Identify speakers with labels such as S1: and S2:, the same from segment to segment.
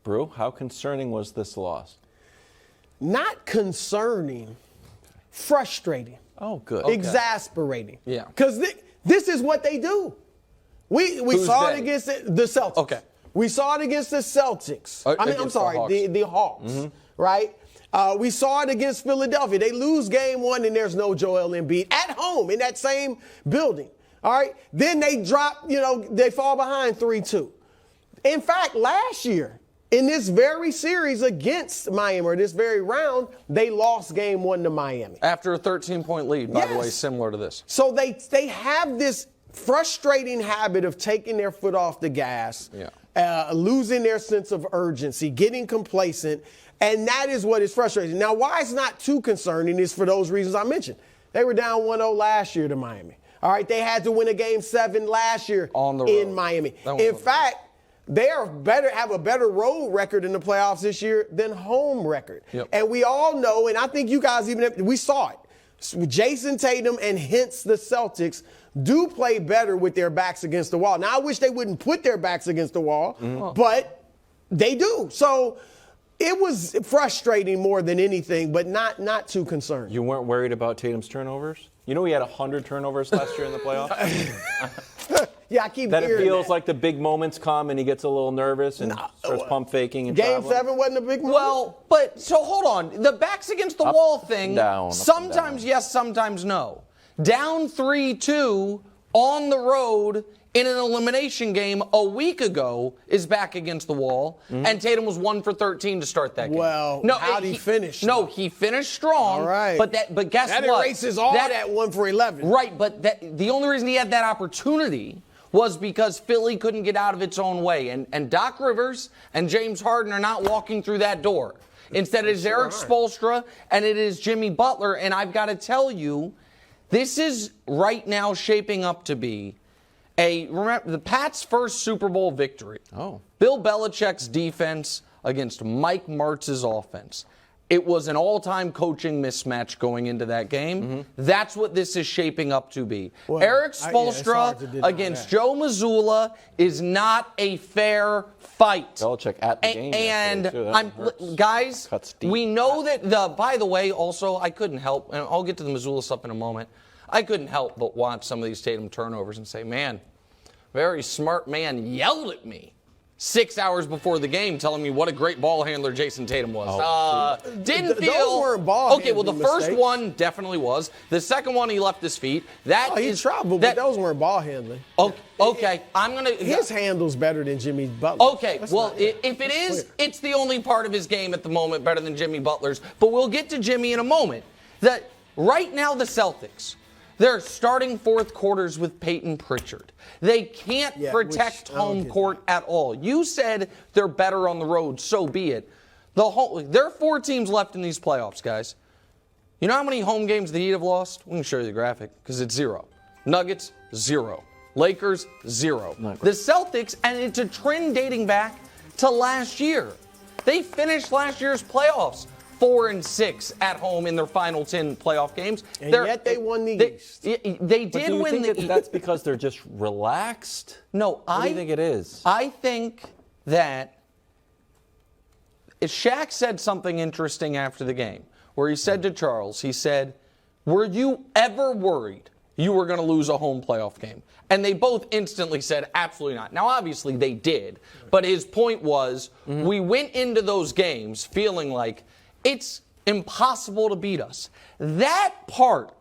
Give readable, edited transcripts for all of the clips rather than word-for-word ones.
S1: Brew, how concerning was this loss?
S2: Not concerning, frustrating.
S1: Oh, good.
S3: Okay.
S2: Exasperating.
S3: Yeah.
S2: Because this is what they do. We saw it against the Celtics.
S3: Okay.
S2: We saw it against the Celtics. The Hawks, right? We saw it against Philadelphia. They lose game one and there's no Joel Embiid at home in that same building. All right. Then they drop, they fall behind 3-2. In fact, last year, in this very series against Miami, or this very round, they lost game one to Miami.
S3: After a 13-point lead, by the way, similar to this.
S2: So they have this frustrating habit of taking their foot off the gas, losing their sense of urgency, getting complacent, and that is what is frustrating. Now, why it's not too concerning is for those reasons I mentioned. They were down 1-0 last year to Miami. All right, they had to win a game 7 last year in Miami. In fact, they have a better road record in the playoffs this year than home record.
S3: Yep.
S2: And we all know, and I think you guys we saw it. Jayson Tatum and hence the Celtics do play better with their backs against the wall. Now, I wish they wouldn't put their backs against the wall, but they do. So it was frustrating more than anything, but not too concerned.
S1: You weren't worried about Tatum's turnovers? You know he had 100 turnovers last year in the playoffs?
S2: Yeah, I keep
S1: that
S2: hearing
S1: it feels like the big moments come and he gets a little nervous and starts pump faking and
S2: Game
S1: traveling.
S2: 7 wasn't a big moment.
S3: Well, but so hold on. The backs against the wall thing,
S1: down,
S3: sometimes yes, sometimes no. Down 3-2 on the road in an elimination game a week ago is back against the wall, and Tatum was 1 for 13 to start that game.
S2: Well, how'd he finish?
S3: No, he finished strong.
S2: All right.
S3: But guess
S2: that
S3: what?
S2: erases all that 1 for 11.
S3: Right, but the only reason he had that opportunity was because Philly couldn't get out of its own way. And Doc Rivers and James Harden are not walking through that door. Instead, it is Eric Spoelstra and it is Jimmy Butler. And I've got to tell you, this is right now shaping up to be remember the Pats' first Super Bowl victory.
S1: Oh.
S3: Bill Belichick's defense against Mike Martz's offense. It was an all-time coaching mismatch going into that game. That's what this is shaping up to be. Well, Eric Spoelstra against Joe Mazzulla is not a fair fight.
S1: Belichick at the game.
S3: And guys, we know that by the way, also, I couldn't help, and I'll get to the Mazzulla stuff in a moment, I couldn't help but watch some of these Tatum turnovers and say, man, very smart man yelled at me 6 hours before the game telling me what a great ball handler Jayson Tatum was. Didn't feel...
S2: Those weren't ball
S3: Okay, well, the first one definitely was. The second one, he left his feet.
S2: He traveled, but those weren't ball handling.
S3: Okay, I'm going to...
S2: His handle's better than Jimmy Butler.
S3: Okay, if it is, it's the only part of his game at the moment better than Jimmy Butler's. But we'll get to Jimmy in a moment. Right now, the Celtics... They're starting fourth quarters with Peyton Pritchard. They can't protect home court at all. You said they're better on the road, so be it. There are 4 teams left in these playoffs, guys. You know how many home games the Heat have lost? We can show you the graphic, because it's 0. Nuggets, 0. Lakers, 0. The Celtics, and it's a trend dating back to last year. They finished last year's playoffs 4-6 at home in their final 10 playoff games.
S2: And yet they won the East.
S3: They did win the East.
S1: That's because they're just relaxed?
S3: No,
S1: What do you think it is?
S3: I think that Shaq said something interesting after the game, where he said to Charles, he said, were you ever worried you were going to lose a home playoff game? And they both instantly said, absolutely not. Now, obviously, they did. But his point was, we went into those games feeling like it's impossible to beat us. That part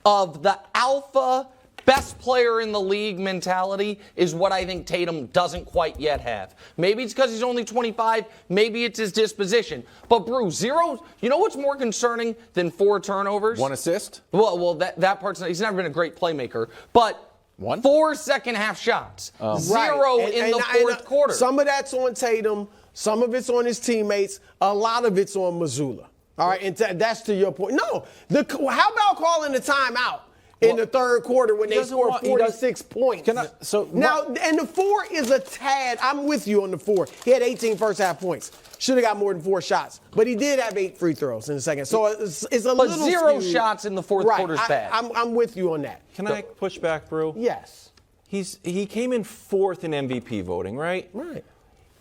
S3: of the alpha, best player in the league mentality is what I think Tatum doesn't quite yet have. Maybe it's because he's only 25. Maybe it's his disposition. But, Brew, 0, you know what's more concerning than 4 turnovers?
S1: 1 assist?
S3: Well, that part's not, he's never been a great playmaker. But 4 second-half shots. 0 in the fourth quarter.
S2: Some of that's on Tatum. Some of it's on his teammates. A lot of it's on Mazzulla. All right, and that's to your point. No, how about calling the timeout in the third quarter when they scored 46 points? And the 4 is a tad. I'm with you on the 4. He had 18 first-half points. Should have got more than 4 shots. But he did have 8 free throws in the second. So it's a little
S3: But 0
S2: skewed.
S3: shots in the fourth quarter is bad.
S2: I'm with you on that.
S1: Can I push back, Brew?
S2: Yes.
S1: He came in 4th in MVP voting, right?
S2: Right.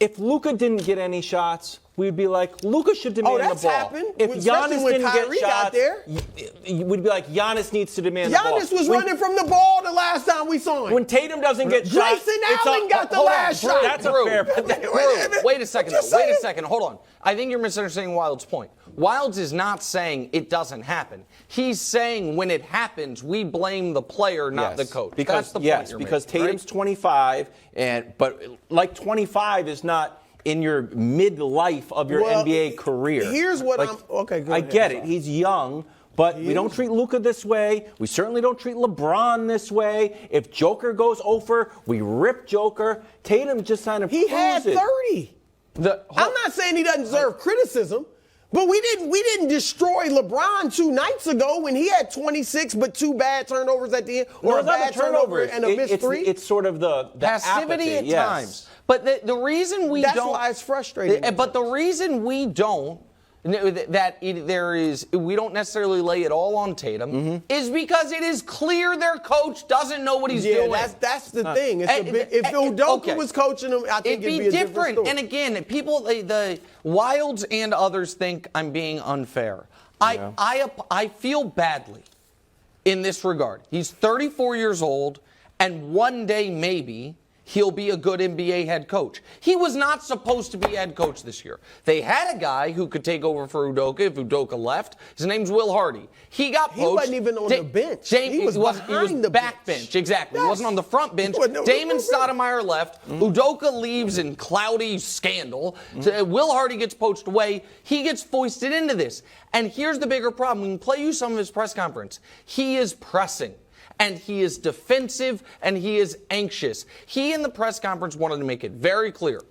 S1: If Luka didn't get any shots, we'd be like, Luka should demand the ball.
S2: That's happened.
S1: If
S2: Especially
S1: Giannis
S2: when
S1: didn't
S2: Kyrie
S1: get
S2: got
S1: shots,
S2: there.
S1: we'd be like, Giannis needs to demand the ball.
S2: Giannis was running from the ball the last time we saw him.
S1: When Tatum doesn't get shots,
S2: Grayson Allen got the last shot.
S1: That's a fair point.
S3: Wait a second. Hold on. I think you're misunderstanding Wildes' point. Wildes is not saying it doesn't happen. He's saying when it happens, we blame the player, not the coach.
S1: Because,
S3: that's the point you're
S1: because
S3: making,
S1: Tatum's
S3: right?
S1: 25, but like 25 is not in your midlife of your NBA career.
S2: Here's what okay. Go
S1: I
S2: ahead.
S1: get it. He's young. But we don't treat Luka this way. We certainly don't treat LeBron this way. If Joker goes over, we rip Joker. Tatum just kind of
S2: He had 30. I'm not saying he doesn't deserve criticism, but we didn't destroy LeBron 2 nights ago when he had 26 but 2 bad turnovers at the end, or a bad turnover and a missed 3.
S1: It's sort of the
S3: passivity
S1: apathy,
S3: at times. But the reason we don't.
S2: That's why it's frustrating.
S3: But the reason we don't. We don't necessarily lay it all on Tatum, is because it is clear their coach doesn't know what he's doing.
S2: That's the thing. If Udoka was coaching him, I think it'd be a different story.
S3: And again, people, the Wildes and others think I'm being unfair. I feel badly in this regard. He's 34 years old, and one day maybe he'll be a good NBA head coach. He was not supposed to be head coach this year. They had a guy who could take over for Udoka if Udoka left. His name's Will Hardy. He got poached.
S2: He wasn't even on the bench.
S3: He was behind the back bench. Exactly. Yes. He wasn't on the front bench. Damon Stoudemire left. Udoka leaves in cloudy scandal. Will Hardy gets poached away. He gets foisted into this. And here's the bigger problem. We can play you some of his press conference. He is pressing. And he is defensive, and he is anxious. He, in the press conference, wanted to make it very clear.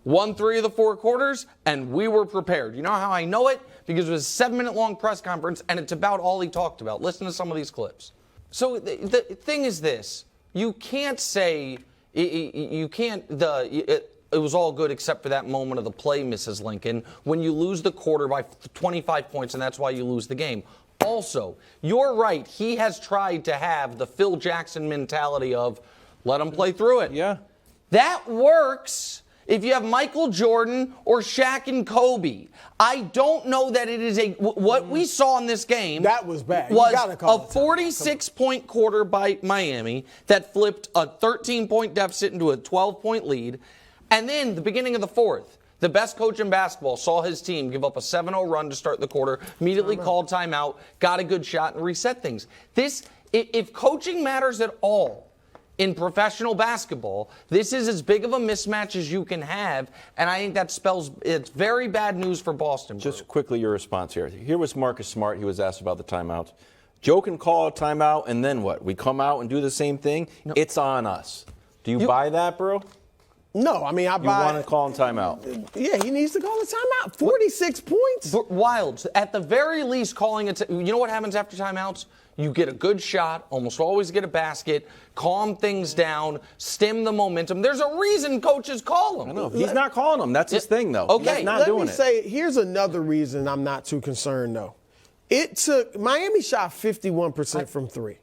S3: Won 3 of the 4 quarters, and we were prepared. You know how I know it? Because it was a 7-minute-long press conference, and it's about all he talked about. Listen to some of these clips. So the thing is this. You can't say, it was all good except for that moment of the play, Mrs. Lincoln, when you lose the quarter by 25 points, and that's why you lose the game. Also, you're right. He has tried to have the Phil Jackson mentality of let him play through it.
S1: Yeah.
S3: That works if you have Michael Jordan or Shaq and Kobe. I don't know that it is what we saw in this game.
S2: That was bad.
S3: Was a 46-point quarter by Miami that flipped a 13-point deficit into a 12-point lead. And then the beginning of the fourth. The best coach in basketball saw his team give up a 7-0 run to start the quarter, immediately called timeout, got a good shot, and reset things. If coaching matters at all in professional basketball, this is as big of a mismatch as you can have, and I think it's very bad news for Boston.
S1: Just quickly, your response here. Here was Marcus Smart. He was asked about the timeouts. Joe can call a timeout, and then what? We come out and do the same thing? No. It's on us. Do you buy that, bro?
S2: No, I mean, I buy.
S1: You want to call him timeout?
S2: Yeah, he needs to call a timeout. 46 points.
S3: Wildes, at the very least, calling it. You know what happens after timeouts? You get a good shot, almost always get a basket, calm things down, stem the momentum. There's a reason coaches call them.
S1: I know. He's not calling them. That's his thing, though.
S3: Okay.
S1: He's not doing it.
S2: Let me say, here's another reason I'm not too concerned, though. Miami shot 51% from 3.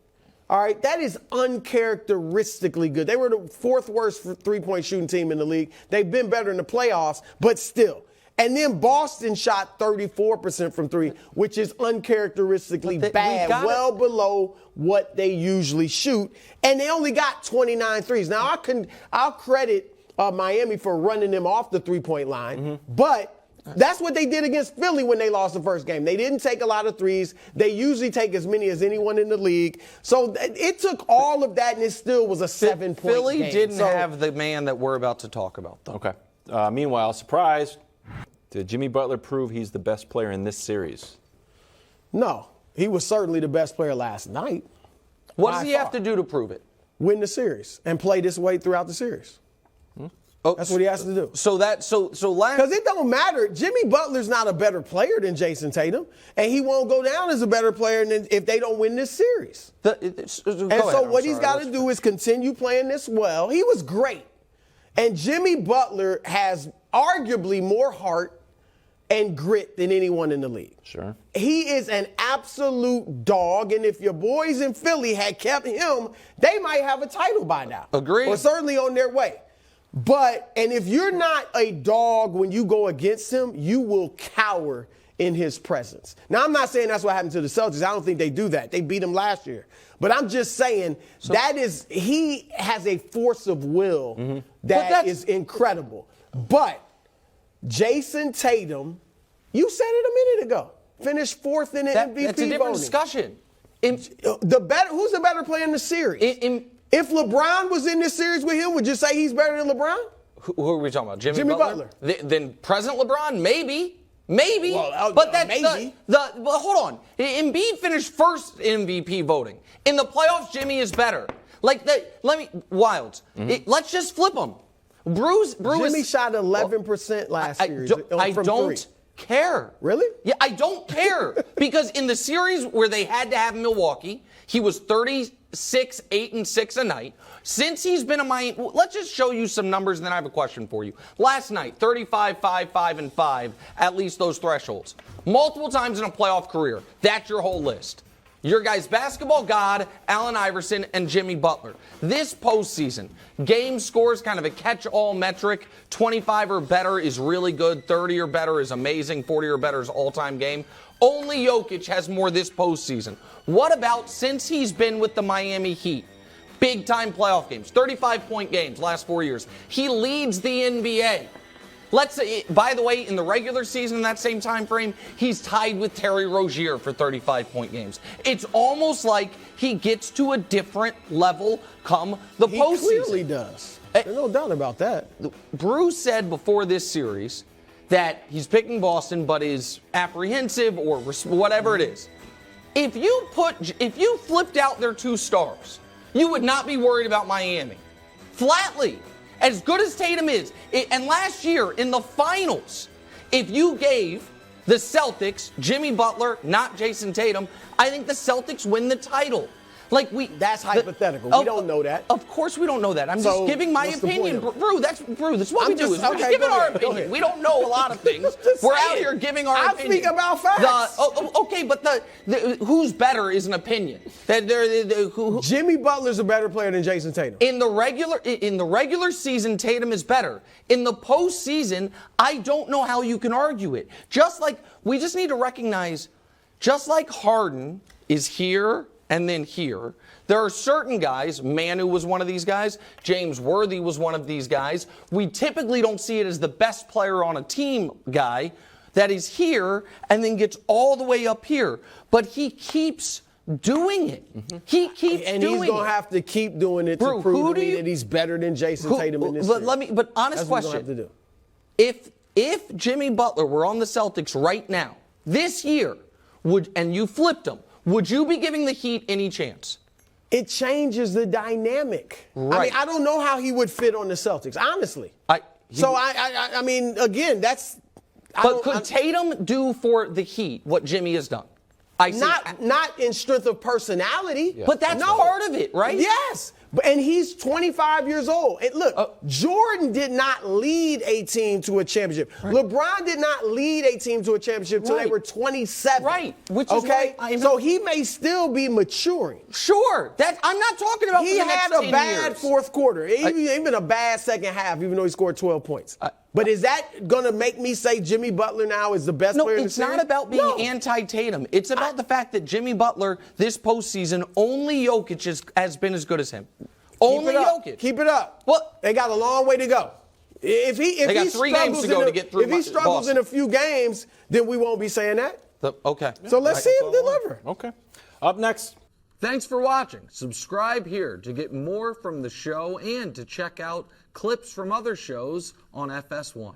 S2: All right, that is uncharacteristically good. They were the 4th worst three-point shooting team in the league. They've been better in the playoffs, but still. And then Boston shot 34% from 3, which is uncharacteristically bad, well below what they usually shoot. And they only got 29 threes. Now, I'll credit Miami for running them off the three-point line, but that's what they did against Philly when they lost the first game. They didn't take a lot of threes. They usually take as many as anyone in the league. So it took all of that, and it still was a 7-point game.
S3: Philly didn't have the man that we're about to talk about, though.
S1: Okay. Meanwhile, surprise, did Jimmy Butler prove he's the best player in this series?
S2: No. He was certainly the best player last night.
S3: What does he have to do to prove it?
S2: Win the series and play this way throughout the series. That's what he has to do.
S3: So last,
S2: because it don't matter. Jimmy Butler's not a better player than Jayson Tatum, and he won't go down as a better player than if they don't win this series. What he's got to do is continue playing this well. He was great, and Jimmy Butler has arguably more heart and grit than anyone in the league.
S1: Sure.
S2: He is an absolute dog, and if your boys in Philly had kept him, they might have a title by now.
S3: Agreed.
S2: Or certainly on their way. And if you're not a dog when you go against him, you will cower in his presence. Now, I'm not saying that's what happened to the Celtics. I don't think they do that. They beat him last year. But I'm just saying he has a force of will that is incredible. But Jayson Tatum, you said it a minute ago, finished fourth in the MVP
S3: That's a different
S2: voting.
S3: discussion.
S2: Who's the better player in the series? If LeBron was in this series with him, would you say he's better than LeBron?
S3: Who are we talking about?
S2: Jimmy Butler.
S3: Then present LeBron? Maybe.
S2: Well,
S3: But that's
S2: maybe.
S3: well, hold on. Embiid finished first in MVP voting. In the playoffs, Jimmy is better. Wildes. Let's just flip them.
S2: Jimmy shot 11% last series.
S3: I don't care.
S2: Really?
S3: Yeah, I don't care. Because in the series where they had to have Milwaukee, he was 36, 8, and 6 a night. Since he's been a Miami, let's just show you some numbers, and then I have a question for you. Last night, 35, 5, 5, and 5, at least those thresholds. Multiple times in a playoff career. That's your whole list. Your guy's basketball god, Allen Iverson, and Jimmy Butler. This postseason, game scores kind of a catch-all metric. 25 or better is really good. 30 or better is amazing. 40 or better is all-time game. Only Jokic has more this postseason. What about since he's been with the Miami Heat? Big-time playoff games, 35-point games last 4 years. He leads the NBA. Let's say, by the way, in the regular season in that same time frame, he's tied with Terry Rozier for 35-point games. It's almost like he gets to a different level come the postseason.
S2: He clearly does. There's no doubt about that.
S3: Bruce said before this series that he's picking Boston, but is apprehensive or whatever it is. If you flipped out their two stars, you would not be worried about Miami. Flatly. As good as Tatum is. And last year in the finals, if you gave the Celtics Jimmy Butler, not Jayson Tatum, I think the Celtics win the title.
S2: That's hypothetical. We don't know that.
S3: Of course we don't know that. I'm just giving my opinion. Brew, that's what we do. We're just giving our opinion. We don't know a lot of things. We're out here giving our opinion.
S2: I speak about facts.
S3: Okay, but who's better is an opinion.
S2: Jimmy Butler's a better player than Jayson Tatum.
S3: In the regular season, Tatum is better. In the postseason, I don't know how you can argue it. We just need to recognize, just like Harden is here and then here, there are certain guys, Manu was one of these guys, James Worthy was one of these guys. We typically don't see it as the best player on a team guy that is here and then gets all the way up here. But he keeps doing it. Mm-hmm. He keeps doing it.
S2: And he's going to have to keep doing it to prove to me that he's better than Jayson Tatum in this series.
S3: But honest question. If Jimmy Butler were on the Celtics right now, this year, and you flipped him, would you be giving the Heat any chance?
S2: It changes the dynamic.
S3: Right.
S2: I mean, I don't know how he would fit on the Celtics, honestly. I mean, again, that's.
S3: But could Tatum do for the Heat what Jimmy has done?
S2: Not in strength of personality.
S3: Yeah. But that's part of it, right?
S2: Yes. And he's 25 years old. And look, Jordan did not lead a team to a championship. Right. LeBron did not lead a team to a championship until they were 27.
S3: Right. Which is
S2: so he may still be maturing.
S3: Sure. I'm not talking about
S2: he
S3: the next
S2: had
S3: 10
S2: a bad
S3: years.
S2: Fourth quarter. Even a bad second half, even though he scored 12 points. But is that going to make me say Jimmy Butler now is the best player in the series?
S3: No, it's not about being anti-Tatum. It's about the fact that Jimmy Butler, this postseason, only Jokic has been as good as him. Only Jokic.
S2: Keep it up.
S3: Well,
S2: they got a long way to go. If he
S3: got 3 games to go to get through.
S2: If he struggles in a few games, then we won't be saying that.
S3: Okay.
S2: So let's see him deliver.
S1: Okay. Up next.
S3: Thanks for watching. Subscribe here to get more from the show and to check out clips from other shows on FS1.